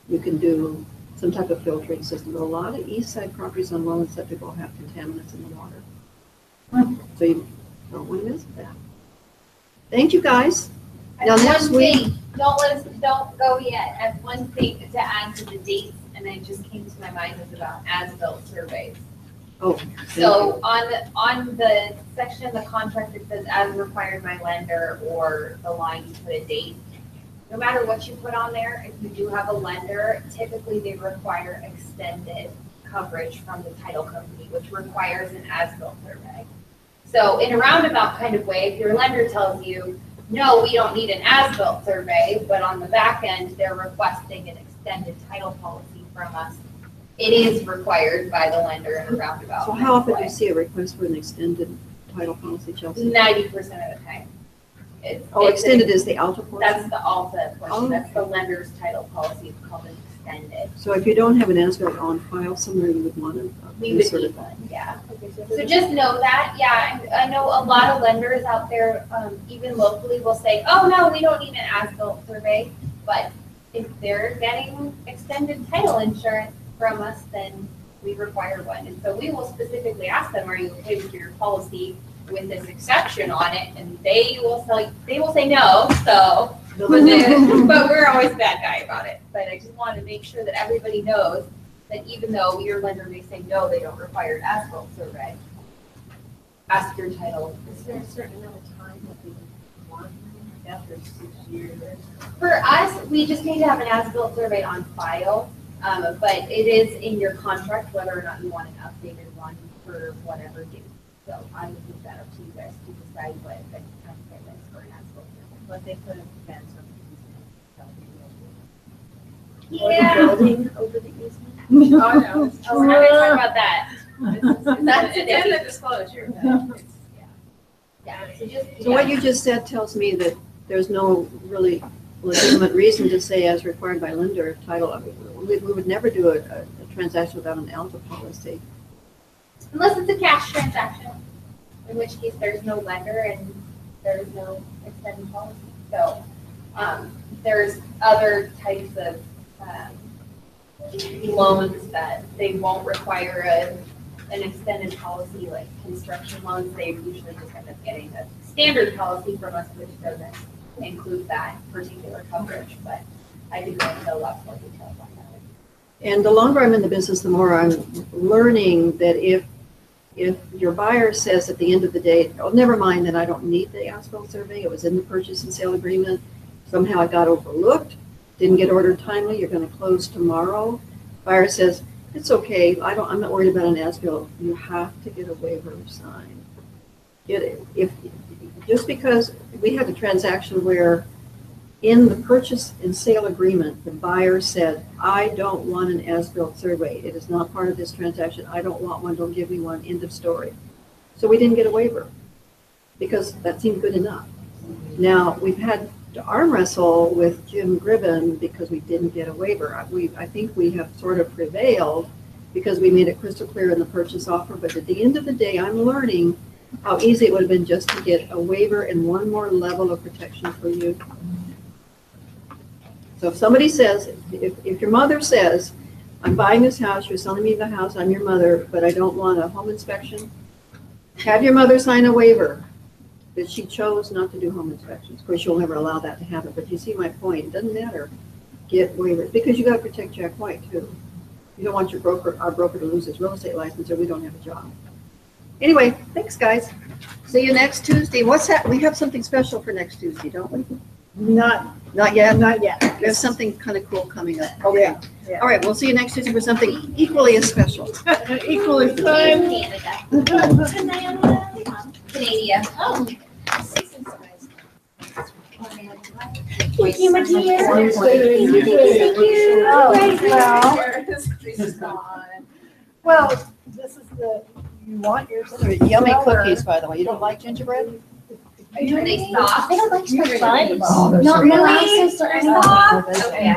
Speaker 2: You can do some type of filtering system. But a lot of east side properties on well and septic will have contaminants in the water. So you don't want to miss that. Thank you, guys. Now next
Speaker 5: One
Speaker 2: week,
Speaker 5: thing, don't go yet. I have one thing to add to the dates, and it just came to my mind was about as-built surveys.
Speaker 2: oh,
Speaker 5: So on the section of the contract that says as required by lender, or the line you put a date, no matter what you put on there, if you do have a lender, typically they require extended coverage from the title company, which requires an as-built survey. So in a roundabout kind of way, if your lender tells you, no, we don't need an as-built survey, but on the back end, they're requesting an extended title policy from us, it is required by the lender in a roundabout.
Speaker 2: So how often do you see a request for an extended title policy, Chelsea?
Speaker 5: 90% of the time.
Speaker 2: Oh, extended is the Alta portion?
Speaker 5: That's the Alta portion,
Speaker 2: Oh.
Speaker 5: that's the lender's title policy, it's called an extended.
Speaker 2: So if you don't have an as-built on file somewhere, you would want to
Speaker 5: We would
Speaker 2: insert
Speaker 5: need
Speaker 2: it.
Speaker 5: one, yeah. So just know that, yeah, I know a lot of lenders out there, even locally, will say, oh, no, we don't need an as-built survey. But if they're getting extended title insurance from us, then we require one. And so we will specifically ask them, are you okay with your policy with this exception on it? And they will say no, so. But we're always the bad guy about it. But I just want to make sure that everybody knows that even though your lender may say no, they don't require an as-built survey. Ask your title.
Speaker 4: Is there a certain amount of time that we want after 6 years?
Speaker 5: For us, we just need to have an as-built survey on file, but it is in your contract whether or not you want an updated one for whatever due. So I would leave that up to you guys to decide what the time frame is for an as-built survey.
Speaker 4: But they put a fence on the
Speaker 5: Yeah.
Speaker 4: building over the easement?
Speaker 5: Oh, no. Oh, we're not gonna talk about that. That's
Speaker 4: It's in the disclosure.
Speaker 5: Yeah, so just.
Speaker 2: So what you just said tells me that there's no really legitimate reason to say as required by lender title. We would never do a transaction without an Alta policy.
Speaker 5: Unless it's a cash transaction, in which case there's no lender and there's no extended policy. So, there's other types of, loans that they won't require an extended policy, like construction loans. They usually just end up getting a standard policy from us, which doesn't include that particular coverage, but I could go into a lot more details on that.
Speaker 2: And the longer I'm in the business, the more I'm learning that if your buyer says at the end of the day, oh, never mind, then I don't need the as-built survey, it was in the purchase and sale agreement, somehow it got overlooked, didn't get ordered timely, you're going to close tomorrow. Buyer says, it's okay, I'm not worried about an as-built. You have to get a waiver signed. Just because we had a transaction where in the purchase and sale agreement, the buyer said, I don't want an as-built survey. It is not part of this transaction. I don't want one. Don't give me one. End of story. So we didn't get a waiver because that seemed good enough. Now, we've had to arm wrestle with Jim Gribben because we didn't get a waiver. I think we have sort of prevailed because we made it crystal clear in the purchase offer. But at the end of the day, I'm learning how easy it would have been just to get a waiver and one more level of protection for you. So if somebody says, if your mother says, I'm buying this house, you're selling me the house, I'm your mother, but I don't want a home inspection, have your mother sign a waiver that she chose not to do home inspections. Of course, you'll never allow that to happen, but you see my point. It doesn't matter. Get waivers, because you got to protect Jack White too. You don't want our broker to lose his real estate license or we don't have a job. Anyway, thanks guys. See you next Tuesday. What's that? We have something special for next Tuesday, don't we?
Speaker 4: Not
Speaker 2: yet?
Speaker 4: Not yet.
Speaker 2: We have something kind of cool coming up.
Speaker 4: Okay.
Speaker 2: All right, we'll see you next Tuesday for something equally as special.
Speaker 4: Equally fun.
Speaker 5: Canada. Oh.
Speaker 7: Thank you, my dear.
Speaker 4: Thank
Speaker 7: you.
Speaker 4: Oh, well, this is you want yours.
Speaker 2: Yummy cookies, by the way. You don't like gingerbread?
Speaker 5: Are they soft?
Speaker 7: I don't like gingerbread.
Speaker 4: Oh,
Speaker 7: Not
Speaker 5: really?
Speaker 7: molasses or
Speaker 5: They're
Speaker 7: anything.
Speaker 5: soft? Okay.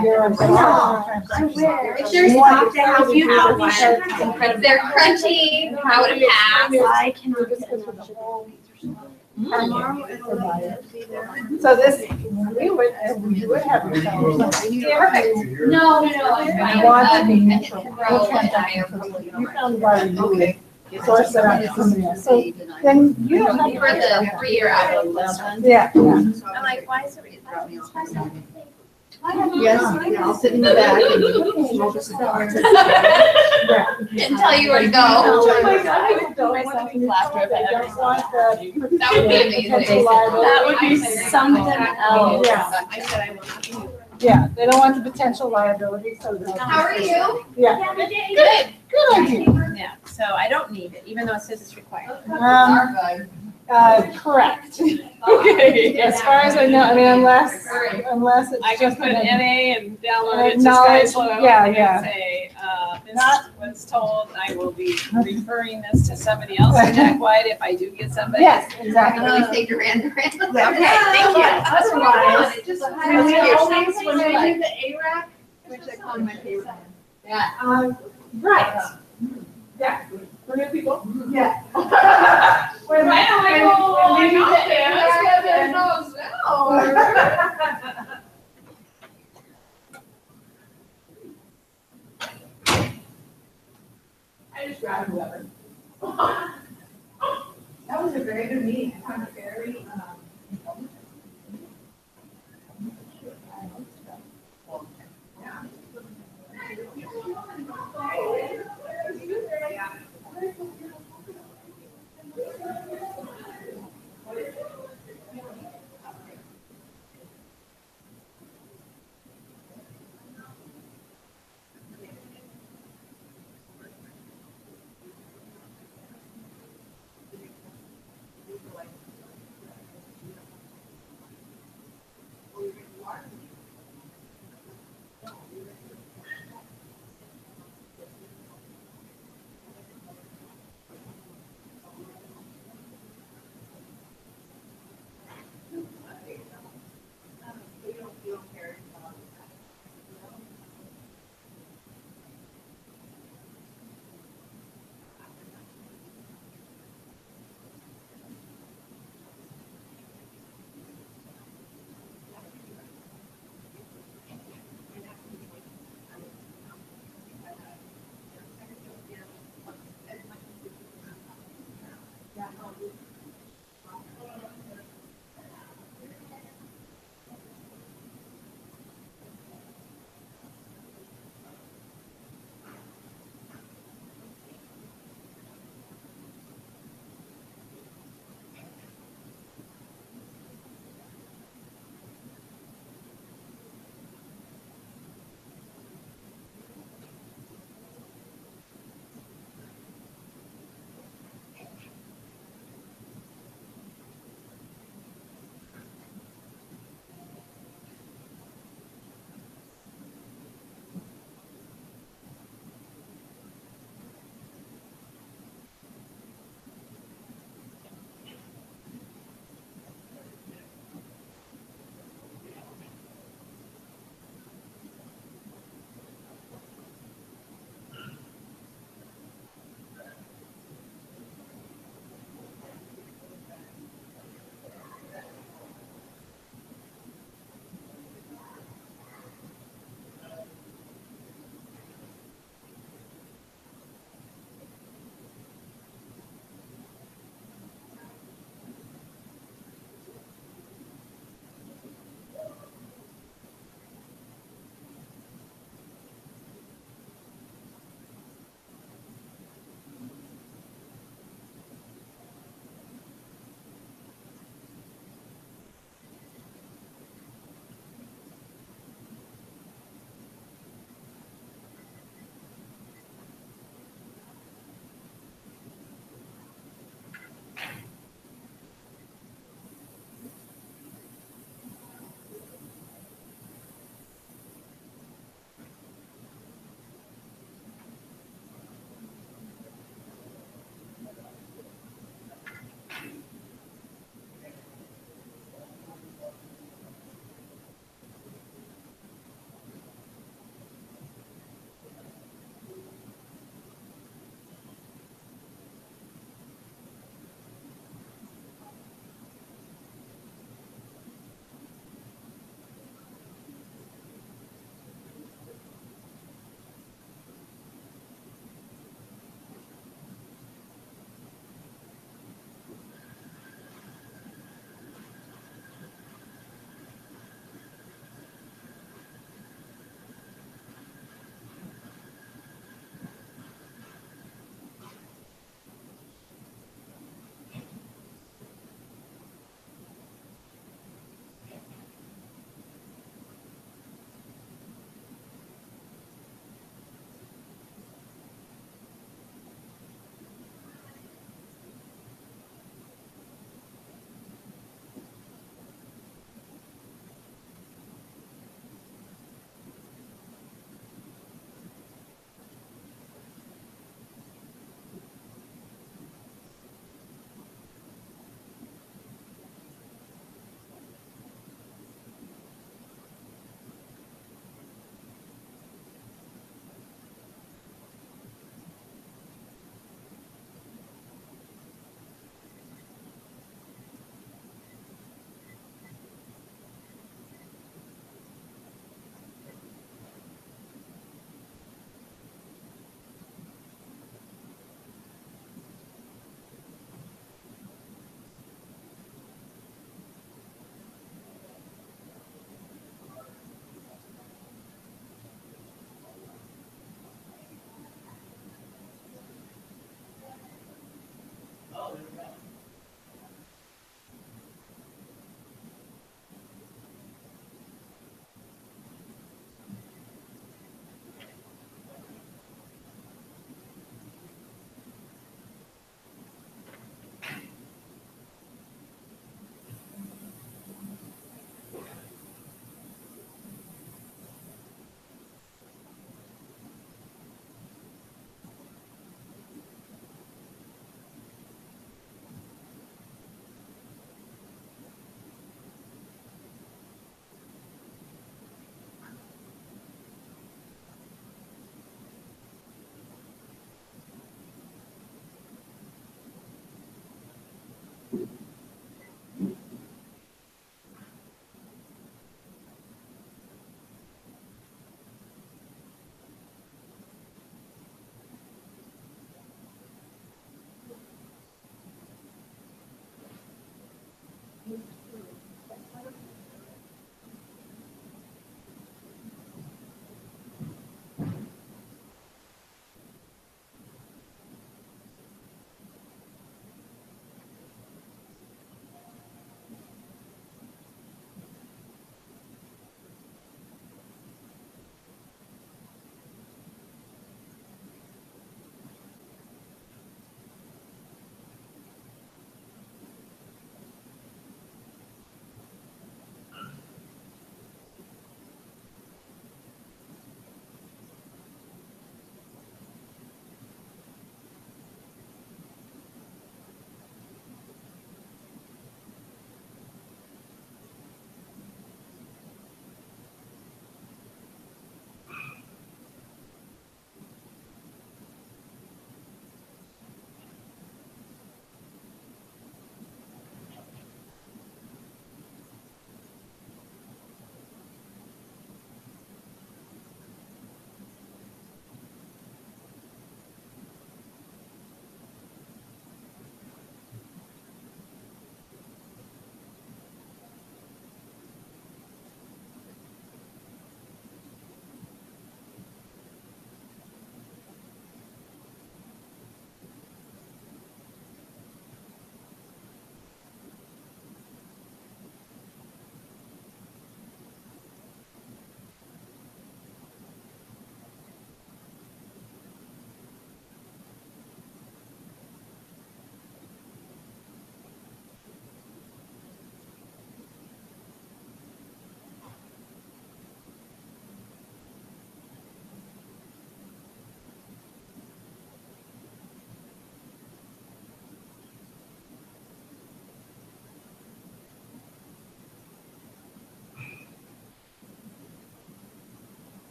Speaker 5: If they're soft, I have you have one. If they're crunchy, I would have passed.
Speaker 7: I cannot get enough sugar.
Speaker 4: So this, we would have ourselves.
Speaker 5: Perfect. No, I'm fine. I can throw an iron probably.
Speaker 4: You found why you
Speaker 2: Okay.
Speaker 4: So I said, I'm coming in. So then you don't
Speaker 5: For
Speaker 4: need
Speaker 5: the 3-year out.
Speaker 4: Yeah.
Speaker 5: I'm like, why is it?
Speaker 2: Yes, yeah, I'll sit in the back and smoke a cigar.
Speaker 5: Didn't tell you where to go.
Speaker 4: Oh my God, I would go myself in the laughter if I ever saw that.
Speaker 5: That would be amazing.
Speaker 7: That would be something else.
Speaker 4: Yeah.
Speaker 5: I said I will not.
Speaker 9: Yeah, they don't want the potential liability, so they'll.
Speaker 5: How are you?
Speaker 9: Yeah,
Speaker 5: Good.
Speaker 9: good idea.
Speaker 4: Yeah, so I don't need it, even though it says it's required.
Speaker 9: Correct.
Speaker 4: Okay.
Speaker 9: As far as I know, I mean, unless it's
Speaker 4: I can
Speaker 9: just.
Speaker 4: put NA and download it to
Speaker 9: Acknowledge,
Speaker 4: SkyFlow.
Speaker 9: yeah,
Speaker 4: and
Speaker 9: yeah.
Speaker 4: say, this was told, I will be referring this to somebody else in Jackwide if I do get somebody.
Speaker 9: Yes,
Speaker 2: I
Speaker 9: exactly.
Speaker 2: can really say Duran Duran.
Speaker 4: Okay, thank you.
Speaker 9: Otherwise,
Speaker 2: It just
Speaker 9: when we always, when we do
Speaker 2: the ARAC, which I call my favorite.
Speaker 9: right. Yeah, for new people. Yeah.
Speaker 4: When
Speaker 9: When we do the ARAC, then-
Speaker 4: I just grabbed whoever.
Speaker 10: That was a very good meeting. I found it very, informative.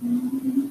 Speaker 10: Mhm.